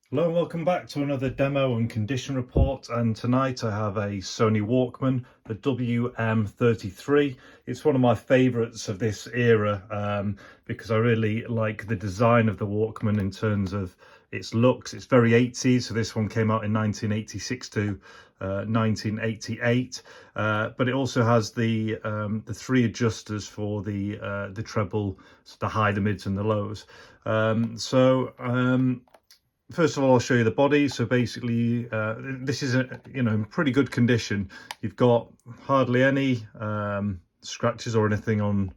Hello and welcome back to another demo and condition report, and tonight I have a Sony Walkman, the WM-33. It's one of my favourites of this era because I really like the design of the Walkman in terms of its looks. It's very 80s, so this one came out in 1986 to 1988, but it also has the three adjusters for the treble, the high, the mids and the lows. First of all, I'll show you the body. So basically, this is in pretty good condition. You've got hardly any scratches or anything on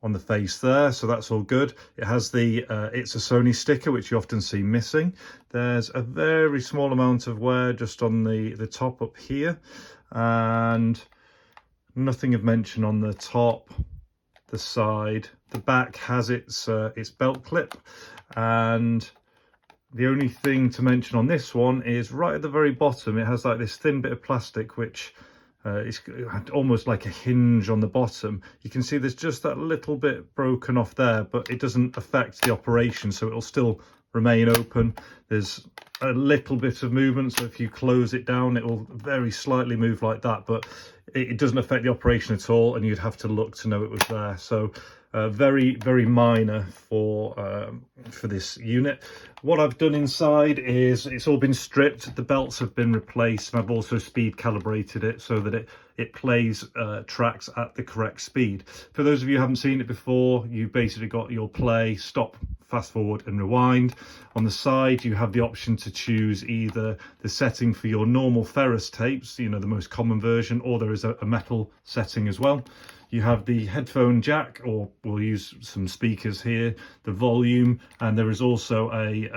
the face there, so that's all good. It has the it's a Sony sticker, which you often see missing. There's a very small amount of wear just on the top up here, and nothing of mention on the top, the side. The back has its belt clip, and the only thing to mention on this one is right at the very bottom, it has like this thin bit of plastic, which is almost like a hinge on the bottom. You can see there's just that little bit broken off there, but it doesn't affect the operation, so it'll still remain open. There's a little bit of movement, so if you close it down, it will very slightly move like that, but it doesn't affect the operation at all, and you'd have to look to know it was there. So very minor for this unit. What I've done inside is it's all been stripped, the belts have been replaced, and I've also speed calibrated it so that it plays tracks at the correct speed. For those of you who haven't seen it before, you've basically got your play, stop, fast forward and rewind. On the side you have the option to choose either the setting for your normal ferrous tapes, the most common version, or there is a metal setting as well. You have the headphone jack, or we'll use some speakers here, the volume, and there is also a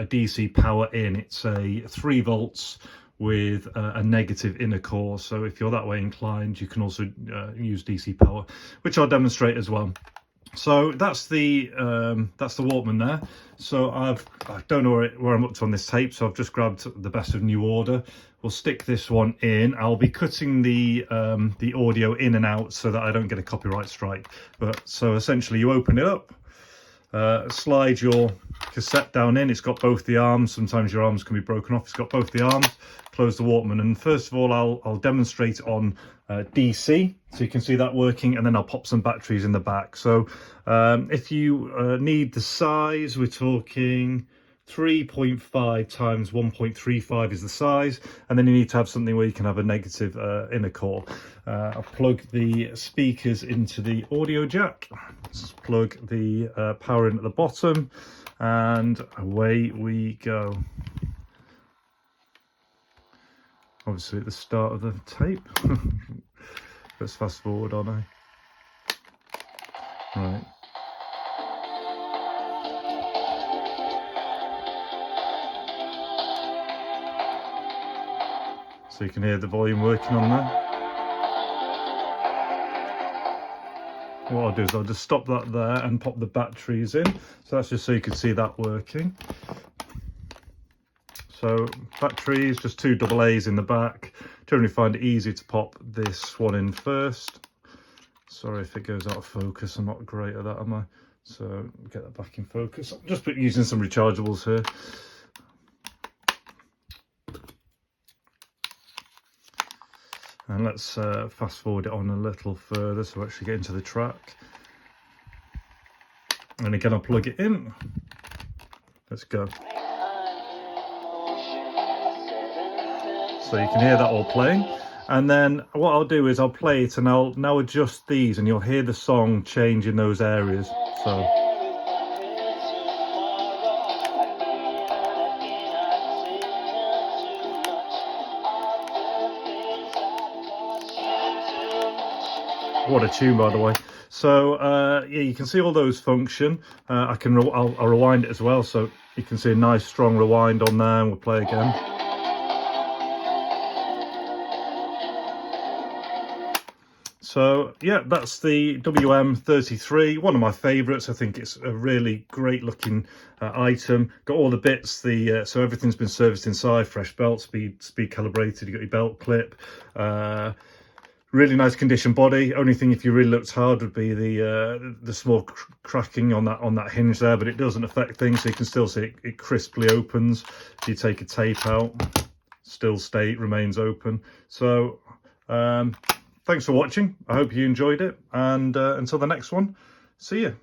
DC power in. It's a 3 volts with a negative inner core, so if you're that way inclined you can also use DC power, which I'll demonstrate as well. So that's the Walkman there. So I don't know where I'm up to on this tape, so I've just grabbed the best of new order. We'll stick this one in. I'll be cutting the audio in and out so that I don't get a copyright strike. But so essentially you open it up, slide your cassette down in. It's got both the arms. Sometimes your arms can be broken off. It's got both the arms. Close the Walkman, and first of all I'll demonstrate on DC, so you can see that working, and then I'll pop some batteries in the back. So if you need the size, we're talking 3.5 times 1.35 is the size, and then you need to have something where you can have a negative inner core. I'll plug the speakers into the audio jack, just plug the power in at the bottom, and away we go. Obviously at the start of the tape. Let's fast forward on Right. So you can hear the volume working on there. What I'll do is I'll just stop that there and pop the batteries in. So that's just so you can see that working. So batteries, just 2 AA's in the back. Generally find it easy to pop this one in first. Sorry if it goes out of focus, I'm not great at that, am I? So get that back in focus. I'm just using some rechargeables here. And let's fast forward it on a little further so we actually get into the track. And again, I'll plug it in. Let's go. So you can hear that all playing, and then what I'll do is I'll play it and I'll now adjust these, and you'll hear the song change in those areas. So what a tune, by the way. So yeah, you can see all those function. I'll rewind it as well, so you can see a nice strong rewind on there, and we'll play again. So yeah, that's the WM-33, one of my favourites. I think it's a really great looking item. Got all the bits, so everything's been serviced inside, fresh belt, speed calibrated, you got your belt clip, Really nice condition body. Only thing, if you really looked hard, would be the small cracking on that hinge there, but it doesn't affect things, so you can still see it crisply opens. If you take a tape out, still remains open. So thanks for watching. I hope you enjoyed it, and until the next one, see you.